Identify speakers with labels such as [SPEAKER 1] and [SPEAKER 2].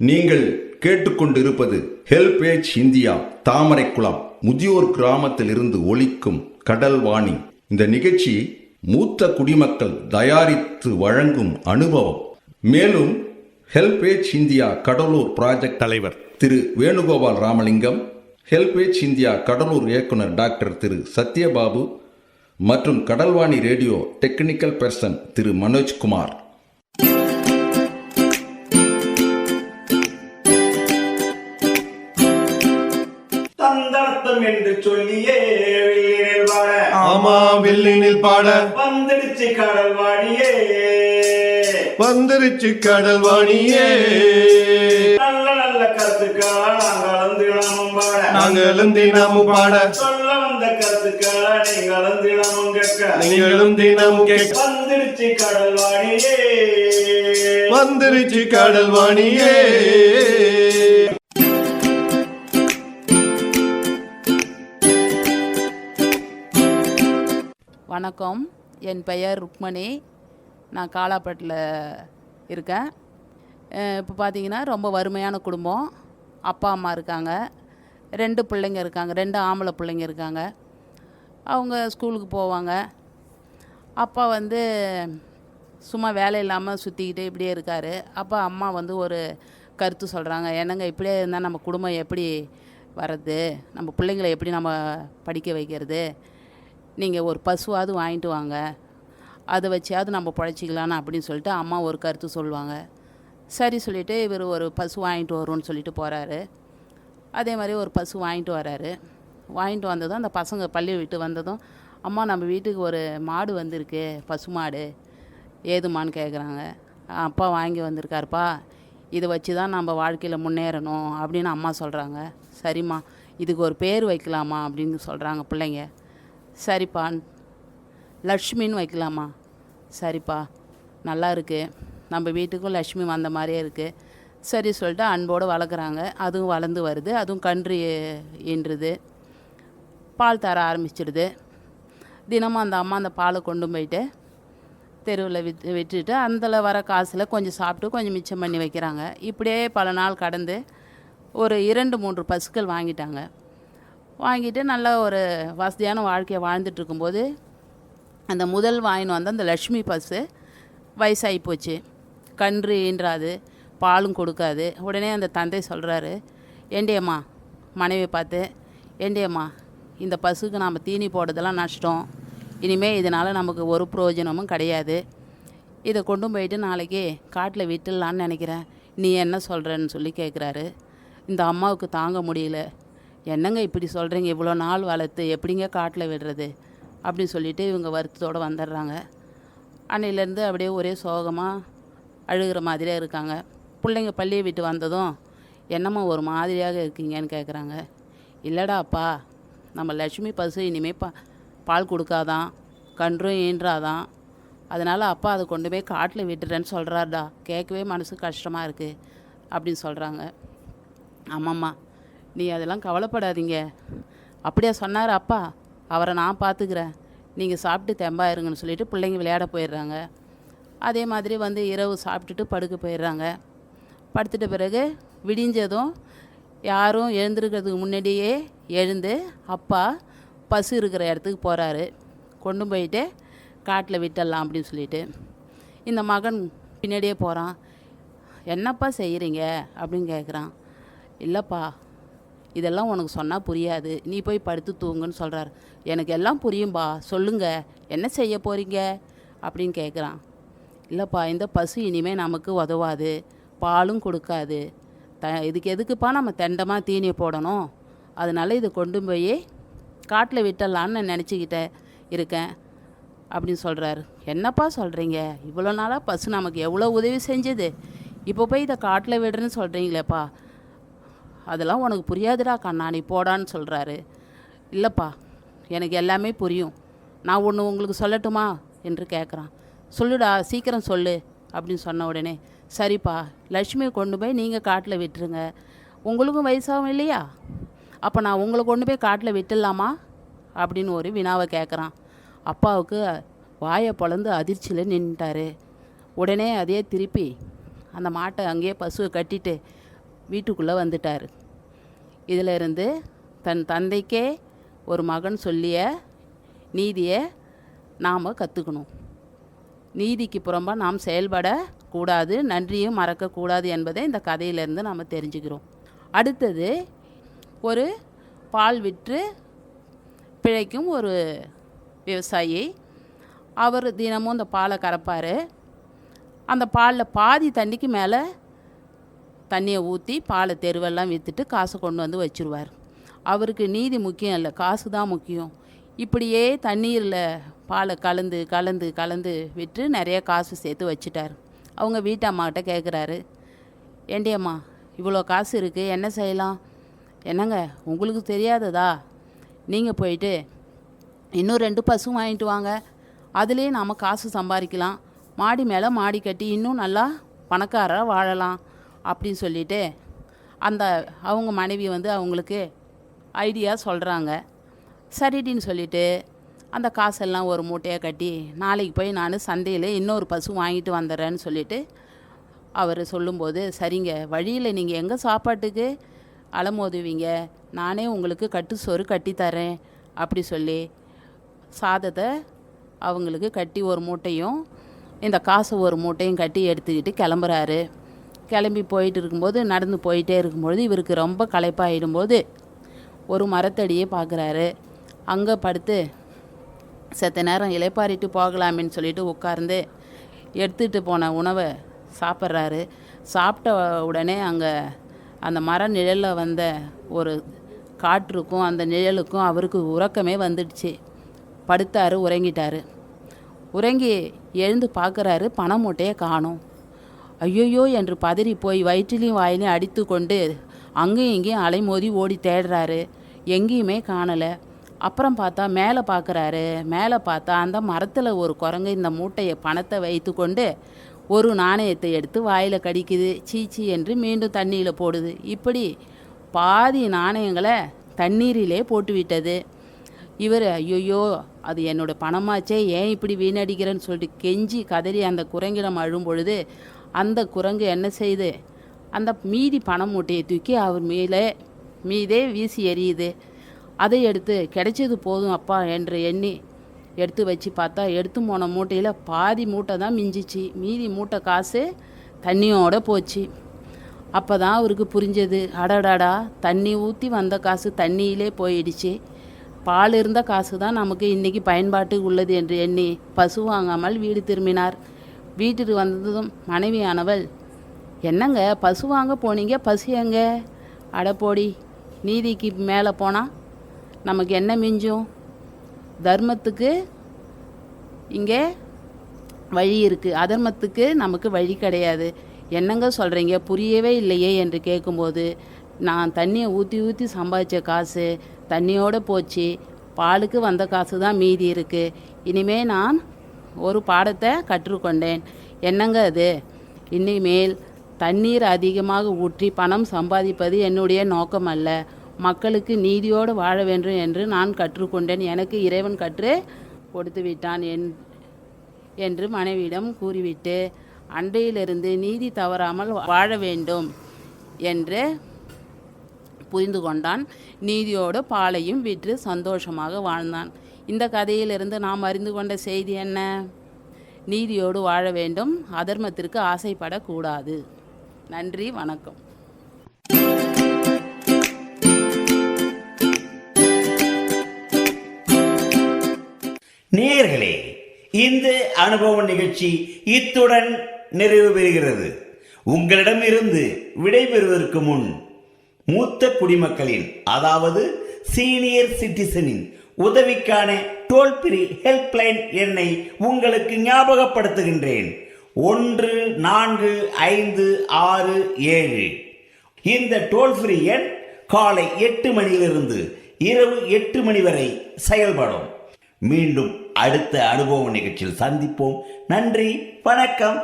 [SPEAKER 1] நீங்கள் கேட்டுக்கொண்டிருப்பது HelpAge India Thamaraikulam முதியோர் கிராமத்தில் இருந்து ஒலிக்கும் கடல் வாணி. இந்த நிகழ்ச்சி மூத்த குடிமக்கள் தயாரித்து வழங்கும் அனுபவம். மேலும் ஹெல்பேஜ் இந்தியா கடலூர் ப்ராஜெக்ட் தலைவர் திரு வேணுகோபால் ராமலிங்கம், ஹெல்பேஜ் இந்தியா கடலூர் இயக்குனர் டாக்டர் திரு சத்யபாபு மற்றும் கடல்வாணி ரேடியோ டெக்னிக்கல் பர்சன் திரு மனோஜ்குமார்.
[SPEAKER 2] தந்தனத்தம் என்று சொல்லியே வில்லினில் பாட,
[SPEAKER 3] ஆமா வில்லினில் பாட
[SPEAKER 2] வந்துடுச்சு கடல்வாணியே,
[SPEAKER 3] வந்துருச்சு கடல்வாணியே.
[SPEAKER 2] நல்ல நல்ல கருத்துக்களா நாங்களும் தினமும் பாட,
[SPEAKER 3] நாங்களும் தினமும் பாட,
[SPEAKER 2] சொல்ல வந்த கருத்துக்களா நீங்களும் தினமும் கேட்க,
[SPEAKER 3] நீங்களும் தினமும் கேட்க.
[SPEAKER 2] வந்துடுச்சு கடல்வாணியே,
[SPEAKER 3] வந்துருச்சு கடல்வாணியே.
[SPEAKER 4] வணக்கம், என் பெயர் ருக்மணி. நான் காலாப்பட்டில் இருக்கேன். இப்போ பார்த்தீங்கன்னா ரொம்ப வறுமையான குடும்பம். அப்பா அம்மா இருக்காங்க, 2 பிள்ளைங்க இருக்காங்க, 2 ஆம்பளை பிள்ளைங்க இருக்காங்க. அவங்க ஸ்கூலுக்கு போவாங்க. அப்பா வந்து சும்மா வேலை இல்லாமல் சுற்றிக்கிட்டே இப்படியே இருக்கார். அப்போ அம்மா வந்து ஒரு கருத்து சொல்கிறாங்க, என்னங்க இப்படியே இருந்தால் நம்ம குடும்பம் எப்படி வர்றது, நம்ம பிள்ளைங்களை எப்படி நம்ம படிக்க வைக்கிறது, நீங்கள் ஒரு பசுவாவது வாங்கிட்டு வாங்க, அதை வச்சியாவது நம்ம பிழைச்சிக்கலான்னு அப்படின்னு சொல்லிட்டு அம்மா ஒரு கருத்து சொல்லுவாங்க. சரி சொல்லிவிட்டு இவர் ஒரு பசு வாங்கிட்டு வரும்னு சொல்லிட்டு போகிறாரு. அதே மாதிரி ஒரு பசு வாங்கிட்டு வராரு. வாங்கிட்டு வந்ததும் அந்த பசங்க பள்ளி விட்டு வந்ததும், அம்மா நம்ம வீட்டுக்கு ஒரு மாடு வந்திருக்கு, பசு மாடு, ஏதுமான்னு கேட்குறாங்க. அப்பா வாங்கி வந்திருக்காருப்பா, இதை வச்சு தான் நம்ம வாழ்க்கையில் முன்னேறணும் அப்படின்னு அம்மா சொல்கிறாங்க. சரிம்மா, இதுக்கு ஒரு பேர் வைக்கலாமா அப்படின்னு சொல்கிறாங்க பிள்ளைங்க. சரிப்பா, லக்ஷ்மின்னு வைக்கலாமா? சரிப்பா, நல்லா இருக்குது, நம்ம வீட்டுக்கும் லக்ஷ்மி வந்த மாதிரியே இருக்குது. சரி சொல்லிட்டு அன்போடு வளர்க்குறாங்க. அதுவும் வளர்ந்து வருது, அதுவும் கன்று ஈன்றுது, பால் தர ஆரம்பிச்சிடுது. தினமும் அந்த அம்மா அந்த பாலை கொண்டு போயிட்டு தெருவில் விட்டுட்டு அதில் வர காசில் கொஞ்சம் சாப்பிட்டு கொஞ்சம் மிச்சம் பண்ணி வைக்கிறாங்க. இப்படியே பல நாள் கடந்து ஒரு 2-3 பசுக்கள் வாங்கிட்டாங்க. வாங்கிட்டு நல்ல ஒரு வசதியான வாழ்க்கையை வாழ்ந்துட்டு இருக்கும்போது, அந்த முதல் வாங்கின்னு வந்த அந்த லக்ஷ்மி பசு வயசாகி போச்சு, கன்று ஈன்றாது, பாலும் கொடுக்காது. உடனே அந்த தந்தை சொல்கிறாரு, ஏண்டியம்மா, மனைவி பார்த்து, ஏண்டியம்மா, இந்த பசுக்கு நாம் தீனி போடுறதெல்லாம் நஷ்டம், இனிமேல் இதனால் நமக்கு ஒரு பிரயோஜனமும் கிடையாது, இதை கொண்டு போயிட்டு நாளைக்கு காட்டில் விட்டுடலான்னு நினைக்கிறேன், நீ என்ன சொல்கிறன்னு சொல்லி கேட்குறாரு. இந்த அம்மாவுக்கு தாங்க முடியல, என்னங்க இப்படி சொல்கிறீங்க, இவ்வளோ நாள் வளர்த்து எப்படிங்க காட்டில் விடுறது அப்படின்னு சொல்லிவிட்டு இவங்க வருத்தத்தோடு வந்துடுறாங்க. அன்னையிலேருந்து அப்படியே ஒரே சோகமாக அழுகிற மாதிரியே இருக்காங்க. பிள்ளைங்க பள்ளியை விட்டு வந்ததும், என்னம்மா ஒரு மாதிரியாக இருக்கீங்கன்னு கேட்குறாங்க. இல்லைடா அப்பா, நம்ம லட்சுமி பசு இனிமேல் பால் கொடுக்காதான், கன்றும் ஈன்றாதான், அதனால் அப்பா அதை கொண்டு போய் காட்டில் விட்டுறேன்னு சொல்கிறாருடா, கேட்கவே மனசு கஷ்டமாக இருக்குது அப்படின்னு சொல்கிறாங்க. ஆமாம்மா, நீ அதெல்லாம் கவலைப்படாதீங்க, அப்படியே சொன்னார் அப்பா, அவரை நான் பார்த்துக்கிறேன், நீங்கள் சாப்பிட்டு தெம்பா இருங்கன்னு சொல்லிவிட்டு பிள்ளைங்க விளையாட போயிடுறாங்க. அதே மாதிரி வந்து இரவு சாப்பிட்டுட்டு படுக்க போயிடுறாங்க. படுத்துட்ட பிறகு விடிஞ்சதும் யாரும் எழுந்திருக்கிறதுக்கு முன்னாடியே எழுந்து அப்பா பசு இருக்கிற இடத்துக்கு போகிறாரு. கொண்டு போயிட்டு காட்டில் விட்டுடலாம் அப்படின்னு சொல்லிட்டு இந்த மகன் பின்னாடியே போகிறான். என்னப்பா செய்கிறீங்க அப்படின்னு கேட்குறான். இல்லைப்பா, இதெல்லாம் உனக்கு சொன்னால் புரியாது, நீ போய் படுத்து தூங்குன்னு சொல்கிறார். எனக்கு எல்லாம் புரியும்பா, சொல்லுங்கள், என்ன செய்ய போகிறீங்க அப்படின்னு கேட்குறான். இல்லைப்பா, இந்த பசு இனிமேல் நமக்கு உதவாது, பாலும் கொடுக்காது, இதுக்கு எதுக்குப்பா நம்ம தெண்டமாக தீனி போடணும், அதனால் இதை கொண்டு போய் காட்டில் விட்டுடலான்னு நினச்சிக்கிட்டே இருக்கேன் அப்படின்னு சொல்கிறாரு. என்னப்பா சொல்கிறீங்க, இவ்வளோ நாளாக பசு நமக்கு எவ்வளோ உதவி செஞ்சது, இப்போ போய் இதை காட்டில் விடுறேன்னு சொல்கிறீங்களேப்பா, அதெல்லாம் உனக்கு புரியாதுடா கண்ணா, நீ போடான்னு சொல்கிறாரு. இல்லைப்பா, எனக்கு எல்லாமே புரியும், நான் ஒன்று உங்களுக்கு சொல்லட்டுமா என்று கேட்குறான். சொல்லுடா, சீக்கிரம் சொல்லு அப்படின்னு சொன்ன உடனே, சரிப்பா, லட்சுமியை கொண்டு போய் நீங்கள் காட்டில் விட்டுருங்க, உங்களுக்கும் வயசாகும் இல்லையா, அப்போ நான் உங்களை கொண்டு போய் காட்டில் விட்டுடலாமா அப்படின்னு ஒரு வினாவை கேட்குறான். அப்பாவுக்கு வாயை பொளந்து அதிர்ச்சியில் நின்றுட்டார். உடனே அதே திருப்பி அந்த மாட்டை அங்கேயே பசுவை கட்டிட்டு வீட்டுக்குள்ளே வந்துட்டார். இதில் இருந்து தன் தந்தைக்கே ஒரு மகன் சொல்லிய நீதியை நாம் கற்றுக்கணும். நீதிக்கு புறம்பாக நாம் செயல்படக்கூடாது, நன்றியும் மறக்கக்கூடாது என்பதை இந்த கதையிலேருந்து நாம் தெரிஞ்சுக்கிறோம். அடுத்தது, ஒரு பால் விற்று பிழைக்கும் ஒரு விவசாயி. அவர் தினமும் இந்த பாலை கறப்பார். அந்த பாலில் பாதி தண்ணிக்கு மேலே தண்ணியை ஊற்றி பாலை தெருவெல்லாம் விற்றுட்டு காசை கொண்டு வந்து வச்சுருவார். அவருக்கு நீதி முக்கியம் இல்லை, காசு தான் முக்கியம். இப்படியே தண்ணீரில் பாலை கலந்து கலந்து கலந்து விற்று நிறைய காசு சேர்த்து வச்சுட்டார். அவங்க வீட்டு அம்மாக்கிட்ட கேட்குறாரு, ஏண்டி அம்மா இவ்வளோ காசு இருக்குது, என்ன செய்யலாம்? என்னங்க உங்களுக்கு தெரியாததா? நீங்கள் போயிட்டு இன்னும் 2 பசு வாங்கிட்டு வாங்க, அதுலேயே நாம் காசு சம்பாதிக்கலாம், மாடி மேலே மாடி கட்டி இன்னும் நல்லா பணக்காரராக வாழலாம் அப்படின்னு சொல்லிவிட்டு அவங்க மனைவி அவங்களுக்கு ஐடியா சொல்கிறாங்க. சரிடின்னு சொல்லிவிட்டு அந்த காசெல்லாம் ஒரு மூட்டையாக கட்டி, நாளைக்கு போய் நான் சந்தையில் இன்னொரு பசு வாங்கிட்டு வந்துடுறேன்னு சொல்லிவிட்டு அவர் சொல்லும்போது, சரிங்க, வழியில் நீங்கள் எங்கே சாப்பாட்டுக்கு அலமோதுவீங்க, நானே உங்களுக்கு கட்டு சோறு கட்டித்தரேன் அப்படி சொல்லி சாதத்தை அவங்களுக்கு கட்டி ஒரு மூட்டையும் இந்த காசு ஒரு மூட்டையும் கட்டி எடுத்துக்கிட்டு கிளம்புறாரு. கிளம்பி போயிட்டு இருக்கும்போது, நடந்து போயிட்டே இருக்கும்பொழுது இவருக்கு ரொம்ப களைப்பாயிடும்போது ஒரு மரத்தடியே பார்க்குறாரு. அங்கே படுத்து செத்த நேரம் இலைப்பாரிட்டு போகலாமேன்னு சொல்லிட்டு உட்கார்ந்து எடுத்துகிட்டு போன உணவை சாப்பிட்றாரு. சாப்பிட்ட உடனே அங்கே அந்த மர நிழலில் வந்த ஒரு காற்றுக்கும் அந்த நிழலுக்கும் அவருக்கு உறக்கமே வந்துடுச்சு. படுத்தார், உறங்கிட்டார். உறங்கி எழுந்து பார்க்குறாரு, பண மூட்டையை காணோம். ஐயோயோ என்று பதறி போய் வயிற்றிலையும் வாயிலையும் அடித்து கொண்டு அங்கேயும் இங்கேயும் அலைமோதி ஓடி தேடுறாரு. எங்கேயுமே காணலை. அப்புறம் பார்த்தா மேலே பார்க்குறாரு. மேலே பார்த்தா அந்த மரத்தில் ஒரு குரங்கு இந்த மூட்டையை பணத்தை வைத்து கொண்டு ஒரு நாணயத்தை எடுத்து வாயில் கடிக்குது. சீச்சி என்று மீண்டும் தண்ணியில் போடுது. இப்படி பாதி நாணயங்களை தண்ணீரிலே போட்டு விட்டது. இவர் ஐயோயோ அது என்னோட பணமாச்சே, ஏன் இப்படி வீணடிக்கிறேன்னு சொல்லிட்டு கெஞ்சி கதறி அந்த குரங்கிடம் அழும் பொழுது அந்த குரங்கு என்ன செய்யுது, அந்த மீதி பணம் மூட்டையை தூக்கி அவர் மீதே வீசி எறியுது. அதை எடுத்து கிடைச்சது போதும் அப்பா என்று எண்ணி எடுத்து வச்சு பார்த்தா, எடுத்து போன மூட்டையில் பாதி மூட்டை தான் மிஞ்சிச்சு. மீதி மூட்டை காசு தண்ணியோட போச்சு. அப்போ தான் அவருக்கு புரிஞ்சது, அடடாடா தண்ணி ஊற்றி வந்த காசு தண்ணியிலே போயிடுச்சு. பால் இருந்த காசு தான் நமக்கு இன்றைக்கி பயன்பாட்டுக்கு உள்ளது என்று எண்ணி பசு வாங்காமல் வீடு திரும்பினார். வீட்டுக்கு வந்ததும் மனைவியானவள், என்னங்க பசு வாங்க போனீங்க, பசு எங்க? அடப்போடி, நீதிக்கு மேலே போனால் நமக்கு என்ன மிஞ்சும்? தர்மத்துக்கு இங்கே வழி இருக்குது, அதர்மத்துக்கு நமக்கு வழி கிடையாது. என்னங்க சொல்கிறீங்க, புரியவே இல்லையே என்று கேட்கும்போது, நான் தண்ணியை ஊற்றி ஊற்றி சம்பாதிச்ச காசு தண்ணியோடு போச்சு, பாலுக்கு வந்த காசு தான் மீதி இருக்குது. இனிமேல் நான் ஒரு பாடத்தை கற்றுக்கொண்டேன். என்னங்க அது? இனிமேல் தண்ணீர் அதிகமாக ஊற்றி பணம் சம்பாதிப்பது என்னுடைய நோக்கம் அல்ல, மக்களுக்கு நீதியோடு வாழ வேண்டும் என்று நான் கற்றுக்கொண்டேன். எனக்கு இறைவன் கற்று கொடுத்து விட்டான் என்று மனைவியிடம் கூறிவிட்டு அன்றையிலிருந்து நீதி தவறாமல் வாழ வேண்டும் என்று புரிந்து கொண்டான். நீதியோடு பாலையும் விற்று சந்தோஷமாக வாழ்ந்தான். இந்த கதையிலிருந்து நாம் அறிந்து கொண்ட செய்தி என்ன? நீதியோடு வாழ வேண்டும், அதர்மத்திற்கு ஆசைப்படக்கூடாது. நன்றி, வணக்கம்.
[SPEAKER 5] நேயர்களே, இந்த அனுபவ நிகழ்ச்சி இத்துடன் நிறைவு பெறுகிறது. உங்களிடமிருந்து விடைபெறுவதற்கு முன் மூத்த குடிமக்களின், அதாவது சீனியர் சிட்டிசனின் உதவிக்கான டோல் ஃப்ரீ ஹெல்ப்லைன் எண்ணை உங்களுக்கு ஞாபகப்படுத்துகின்றேன். 145667. இந்த டோல் ஃப்ரீ எண் காலை 8 மணியிலிருந்து இரவு 8 மணி வரை செயல்படும். மீண்டும் அடுத்த அனுபவ நிகழ்ச்சியில் சந்திப்போம். நன்றி, வணக்கம்.